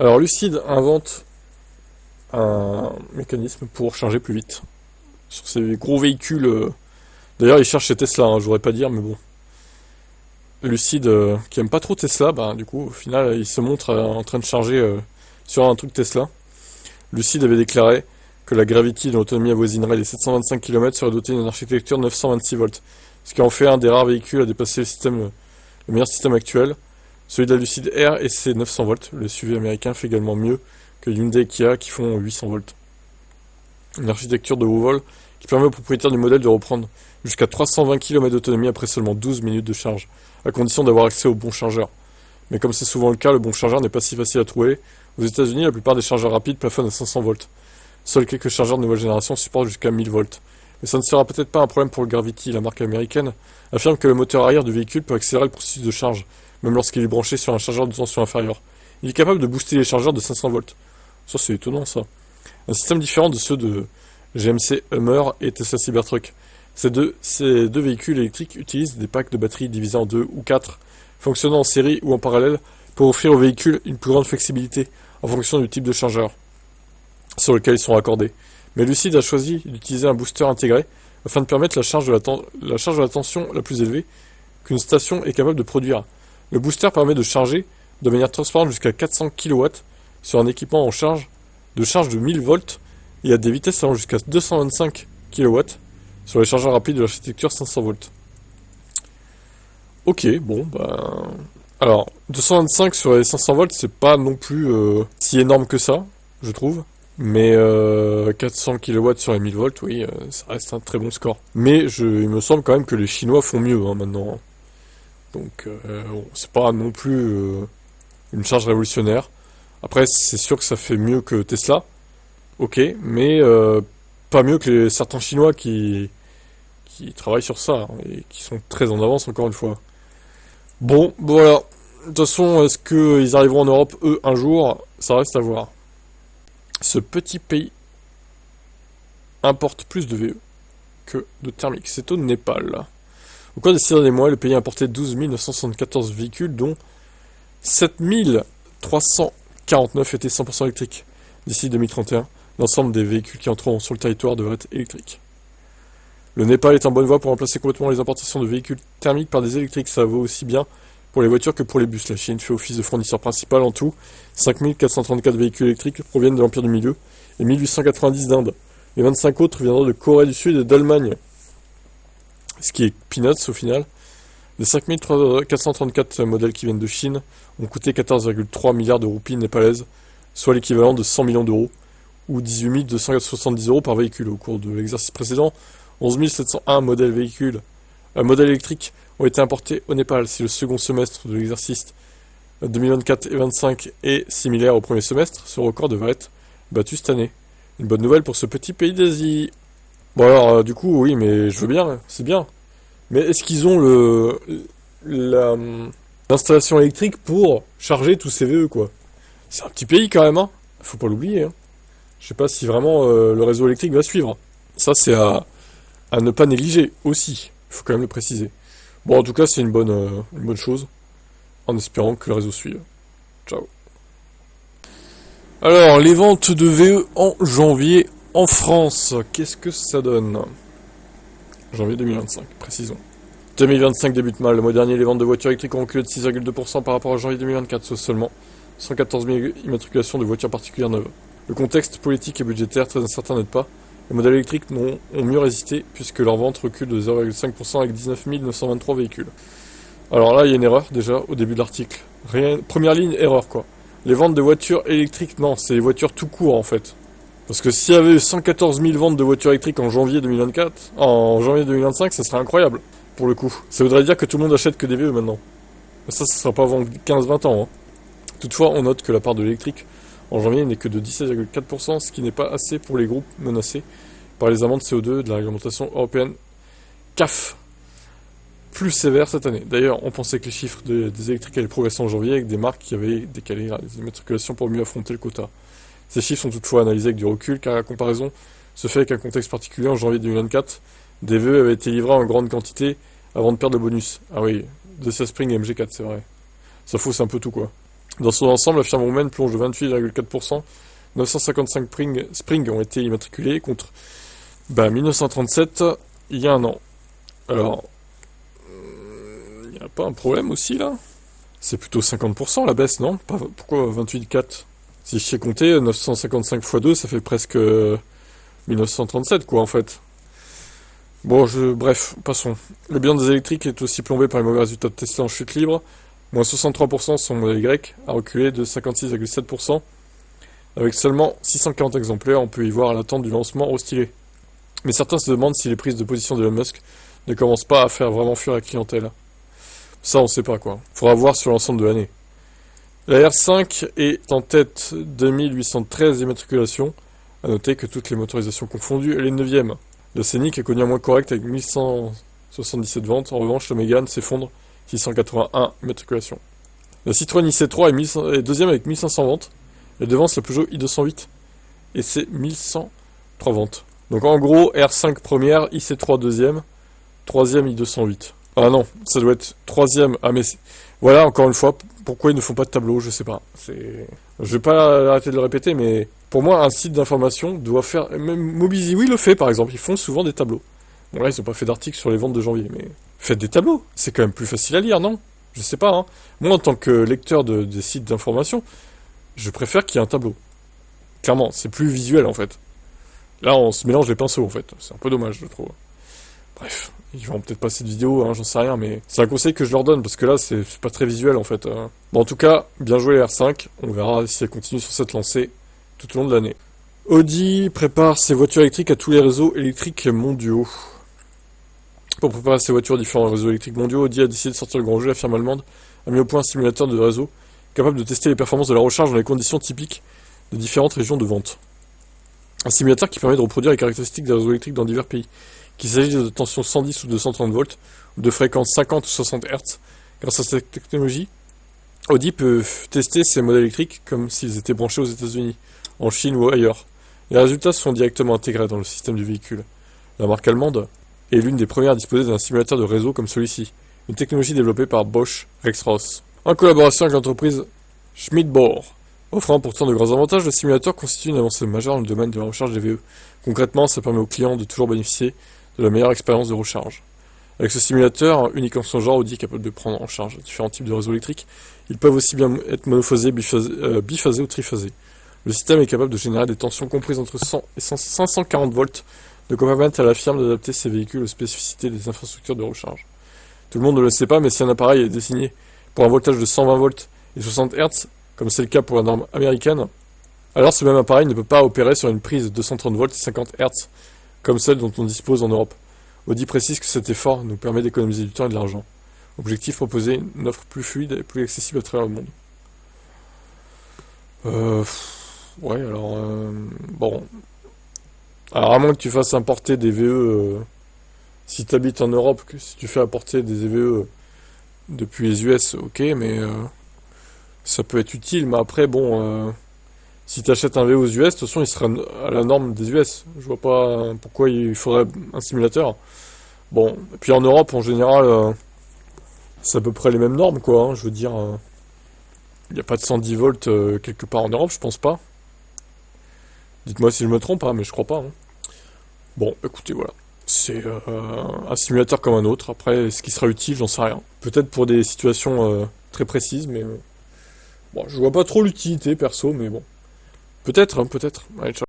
Alors Lucid invente un mécanisme pour charger plus vite sur ces gros véhicules. D'ailleurs, ils cherchent chez Tesla, hein, je voudrais pas dire, mais bon. Lucid, qui aime pas trop Tesla, bah du coup, au final, il se montre en train de charger sur un truc Tesla. Lucid avait déclaré que la Gravity, dont l'autonomie avoisinerait les 725 km, serait dotée d'une architecture 926 volts, ce qui en fait un des rares véhicules à dépasser le meilleur système actuel. Celui de la Lucid Air et ses 900 volts. Le SUV américain fait également mieux que Hyundai et Kia qui font 800 volts. Une architecture de haut vol qui permet aux propriétaires du modèle de reprendre jusqu'à 320 km d'autonomie après seulement 12 minutes de charge, à condition d'avoir accès au bon chargeur. Mais comme c'est souvent le cas, le bon chargeur n'est pas si facile à trouver. Aux États-Unis, la plupart des chargeurs rapides plafonnent à 500 volts. Seuls quelques chargeurs de nouvelle génération supportent jusqu'à 1000 volts. Mais ça ne sera peut-être pas un problème pour le Gravity. La marque américaine affirme que le moteur arrière du véhicule peut accélérer le processus de charge, même lorsqu'il est branché sur un chargeur de tension inférieure. Il est capable de booster les chargeurs de 500 volts. Ça, c'est étonnant, ça. Un système différent de ceux de GMC Hummer et Tesla Cybertruck. Ces deux véhicules électriques utilisent des packs de batteries divisés en 2 ou 4, fonctionnant en série ou en parallèle, pour offrir au véhicule une plus grande flexibilité en fonction du type de chargeur sur lequel ils sont raccordés. Mais Lucid a choisi d'utiliser un booster intégré afin de permettre la charge de la tension la plus élevée qu'une station est capable de produire. Le booster permet de charger de manière transparente jusqu'à 400 kW sur un équipement de charge de 1000 volts et à des vitesses allant jusqu'à 225 kW sur les chargeurs rapides de l'architecture 500 volts. Ok, bon, ben... Alors, 225 sur les 500 volts, c'est pas non plus si énorme que ça, je trouve. Mais 400 kW sur les 1000 volts, oui, ça reste un très bon score. Mais il me semble quand même que les Chinois font mieux maintenant. Donc, bon, c'est pas non plus une charge révolutionnaire. Après, c'est sûr que ça fait mieux que Tesla. Ok, mais pas mieux que certains Chinois qui travaillent sur ça, hein, et qui sont très en avance encore une fois. Bon, voilà. De toute façon, est-ce qu'ils arriveront en Europe, eux, un jour? Ça reste à voir. Ce petit pays importe plus de VE que de thermique. C'est au Népal. Au cours des 6 derniers mois, le pays a importé 12 974 véhicules, dont 7 349 étaient 100% électriques. D'ici 2031, l'ensemble des véhicules qui entreront sur le territoire devraient être électriques. Le Népal est en bonne voie pour remplacer complètement les importations de véhicules thermiques par des électriques. Ça vaut aussi bien pour les voitures que pour les bus. La Chine fait office de fournisseur principal. En tout, 5434 véhicules électriques proviennent de l'Empire du Milieu et 1890 d'Inde. Les 25 autres viendront de Corée du Sud et d'Allemagne. Ce qui est peanuts au final. Les 5434 modèles qui viennent de Chine ont coûté 14,3 milliards de roupies népalaises, soit l'équivalent de 100 millions d'euros, ou 18 270 euros par véhicule. Au cours de l'exercice précédent, 11 701 modèles électriques ont été importés au Népal. Si le second semestre de l'exercice 2024 et 2025 est similaire au premier semestre, ce record devrait être battu cette année. Une bonne nouvelle pour ce petit pays d'Asie. Bon alors, du coup, oui, mais je veux bien, c'est bien. Mais est-ce qu'ils ont l'installation électrique pour charger tous ces VE, quoi? C'est un petit pays quand même, hein. Faut pas l'oublier, hein. Je sais pas si vraiment le réseau électrique va suivre. Ça, c'est à ne pas négliger aussi. Il faut quand même le préciser. Bon, en tout cas, c'est une bonne chose, en espérant que le réseau suive. Ciao. Alors, les ventes de VE en janvier en France, qu'est-ce que ça donne? Janvier 2025, précisons. 2025 débute mal. Le mois dernier, les ventes de voitures électriques ont reculé de 6,2% par rapport à janvier 2024, soit seulement 114 000 immatriculations de voitures particulières neuves. Le contexte politique et budgétaire très incertain n'aide pas. Les modèles électriques ont mieux résisté puisque leurs ventes reculent de 0,5% avec 19 923 véhicules. Alors là, il y a une erreur déjà au début de l'article. Première ligne, erreur quoi. Les ventes de voitures électriques, non, c'est les voitures tout court en fait. Parce que s'il y avait 114 000 ventes de voitures électriques en janvier 2024, en janvier 2025, ça serait incroyable pour le coup. Ça voudrait dire que tout le monde achète que des VE maintenant. Mais ça sera pas avant 15-20 ans. Hein. Toutefois, on note que la part de l'électrique en janvier n'est que de 17,4%, ce qui n'est pas assez pour les groupes menacés par les amendes CO2 de la réglementation européenne CAF, plus sévère cette année. D'ailleurs, on pensait que les chiffres des électriques allaient progresser en janvier avec des marques qui avaient décalé les immatriculations pour mieux affronter le quota. Ces chiffres sont toutefois analysés avec du recul, car la comparaison se fait avec un contexte particulier. En janvier 2024, des VE avaient été livrés en grande quantité avant de perdre le bonus. Ah oui, DCA Spring et MG4, c'est vrai. Ça fausse un peu tout, quoi. Dans son ensemble, la firme roumaine plonge de 28,4%. 955 Spring ont été immatriculés contre 1937 il y a un an. Alors, il n'y a pas un problème aussi là? C'est plutôt 50% la baisse, non? Pourquoi 28,4? Si je sais compter, 955 x 2, ça fait presque 1937 quoi en fait. Bon, bref, passons. Le bilan des électriques est aussi plombé par les mauvais résultats de Tesla en chute libre. Moins 63% son modèle Y a reculé de 56,7%. Avec seulement 640 exemplaires, on peut y voir l'attente du lancement hostile. Mais certains se demandent si les prises de position d'Elon Musk ne commencent pas à faire vraiment fuir la clientèle. Ça, on sait pas quoi. Faudra voir sur l'ensemble de l'année. La R5 est en tête 2813 immatriculations. A noter que toutes les motorisations confondues, elle est 9ème. La Scénic est connue à moins correcte avec 1177 ventes. En revanche, le Mégane s'effondre, 681 immatriculations. La Citroën IC3 est deuxième avec 1500 ventes. Elle devance la Peugeot i208 et c'est 1103 ventes. Donc en gros, R5 première, IC3 deuxième, troisième i208. Ah non, ça doit être troisième. Ah mais voilà, encore une fois, pourquoi ils ne font pas de tableau, je sais pas. Je vais pas arrêter de le répéter, mais pour moi, un site d'information doit faire... Même Mobizy, oui, le fait par exemple, ils font souvent des tableaux. Bon là, ils n'ont pas fait d'article sur les ventes de janvier, mais faites des tableaux, c'est quand même plus facile à lire, non? Je sais pas, hein. Moi, en tant que lecteur des sites d'information, je préfère qu'il y ait un tableau. Clairement, c'est plus visuel en fait. Là, on se mélange les pinceaux en fait. C'est un peu dommage, je trouve. Bref, ils vont peut-être passer de vidéo, hein, j'en sais rien, mais c'est un conseil que je leur donne parce que là, c'est pas très visuel en fait. Bon, en tout cas, bien joué les R5. On verra si elle continue sur cette lancée tout au long de l'année. Audi prépare ses voitures électriques à tous les réseaux électriques mondiaux. Pour préparer ses voitures aux différents réseaux électriques mondiaux, Audi a décidé de sortir le grand jeu. La firme allemande a mis au point un simulateur de réseau capable de tester les performances de la recharge dans les conditions typiques des différentes régions de vente. Un simulateur qui permet de reproduire les caractéristiques des réseaux électriques dans divers pays, qu'il s'agisse de tension 110 ou 230 volts, ou de fréquence 50 ou 60 Hz. Grâce à cette technologie, Audi peut tester ses modèles électriques comme s'ils étaient branchés aux États-Unis, en Chine ou ailleurs. Les résultats sont directement intégrés dans le système du véhicule. La marque allemande est l'une des premières à disposer d'un simulateur de réseau comme celui-ci, une technologie développée par Bosch Rexroth. En collaboration avec l'entreprise Schmidbauer. Offrant pourtant de grands avantages, le simulateur constitue une avancée majeure dans le domaine de la recharge des VE. Concrètement, ça permet aux clients de toujours bénéficier de la meilleure expérience de recharge. Avec ce simulateur, unique en son genre, Audi est capable de prendre en charge différents types de réseaux électriques. Ils peuvent aussi bien être monophasés, biphasés ou triphasés. Le système est capable de générer des tensions comprises entre 100 et 540 volts, de quoi permettre à la firme d'adapter ses véhicules aux spécificités des infrastructures de recharge. Tout le monde ne le sait pas, mais si un appareil est dessiné pour un voltage de 120 volts et 60 Hz, comme c'est le cas pour la norme américaine, alors ce même appareil ne peut pas opérer sur une prise de 230 volts et 50 Hz, comme celle dont on dispose en Europe. Audi précise que cet effort nous permet d'économiser du temps et de l'argent. Objectif, proposer une offre plus fluide et plus accessible à travers le monde. Ouais, alors... bon. Alors à moins que tu fasses importer des VE... si tu habites en Europe, que si tu fais apporter des VE depuis les US, ok, mais... ça peut être utile, mais après, bon... si tu achètes un VE aux US, de toute façon, il sera à la norme des US. Je vois pas pourquoi il faudrait un simulateur. Bon, et puis en Europe, en général, c'est à peu près les mêmes normes, quoi. Hein, je veux dire, il n'y a pas de 110 volts quelque part en Europe, je pense pas. Dites-moi si je me trompe, hein, mais je crois pas. Hein. Bon, écoutez, voilà. C'est un simulateur comme un autre. Après, ce qui sera utile, j'en sais rien. Peut-être pour des situations très précises, mais bon, je vois pas trop l'utilité perso, mais bon. Peut-être, hein, peut-être. Allez, ciao.